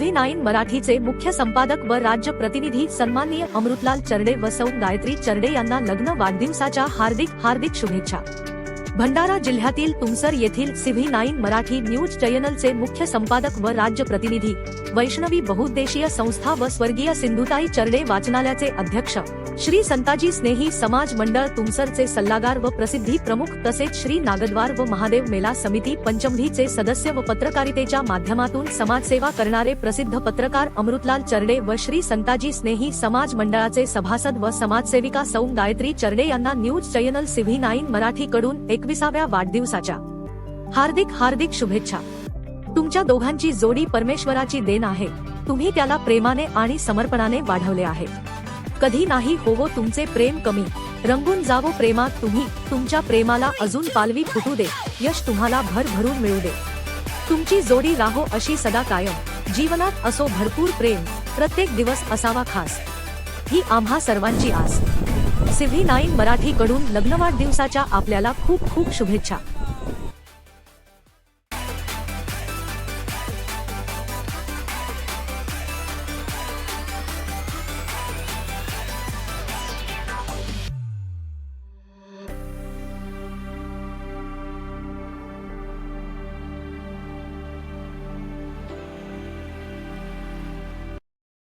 CV9 मराठीचे मुख्य संपादक व राज्य प्रतिनिधी सन्माननीय अमृतलाल चरडे व सौ गायत्री चरडे यांना लग्न वाढदिवसाच्या हार्दिक शुभेच्छा। भंडारा जिल्ह्यातील तुमसर येथील CV9 मराठी न्यूज चॅनलचे मुख्य संपादक व राज्य प्रतिनिधी, वैष्णवी बहुउद्देशीय संस्था व स्वर्गीय सिंधुताई चरडे वाचनालयाचे अध्यक्ष, श्री संताजी स्नेही समाज मंडळ तुमसरचे सल्लागार व प्रसिद्धी प्रमुख तसेच श्री नागद्वार व महादेव मेला समिती पंचमढीचे सदस्य व पत्रकारितेच्या माध्यमातून समाजसेवा करणारे प्रसिद्ध पत्रकार अमृतलाल चरडे व श्री संताजी स्नेही समाज मंडळाचे सभासद व समाजसेविका सौ गायत्री चरडे यांना न्यूज चॅनल CV9 मराठी कडून 21व्या वाढदिवसाच्या हार्दिक शुभेच्छा। तुमच्या दोघांची जोडी परमेश्वराची देण आहे। तुम्ही त्याला प्रेमाने आणि समर्पणाने वाढवले आहे। कधी नाही होवो तुमचे प्रेम कमी, रंगून जावो प्रेमात तुम्ही, तुमच्या प्रेमाला अजून पालवी फुटू दे, यश तुम्हाला भरभरून मिळू दे। तुमची जोडी राहो अशी सदा कायम, जीवनात असो भरपूर प्रेम, प्रत्येक दिवस असावा खास, ही आम्हा सर्वांची आस। CV9 मराठी कडून लग्न वाढदिवसाच्या आपल्याला खूप शुभेच्छा।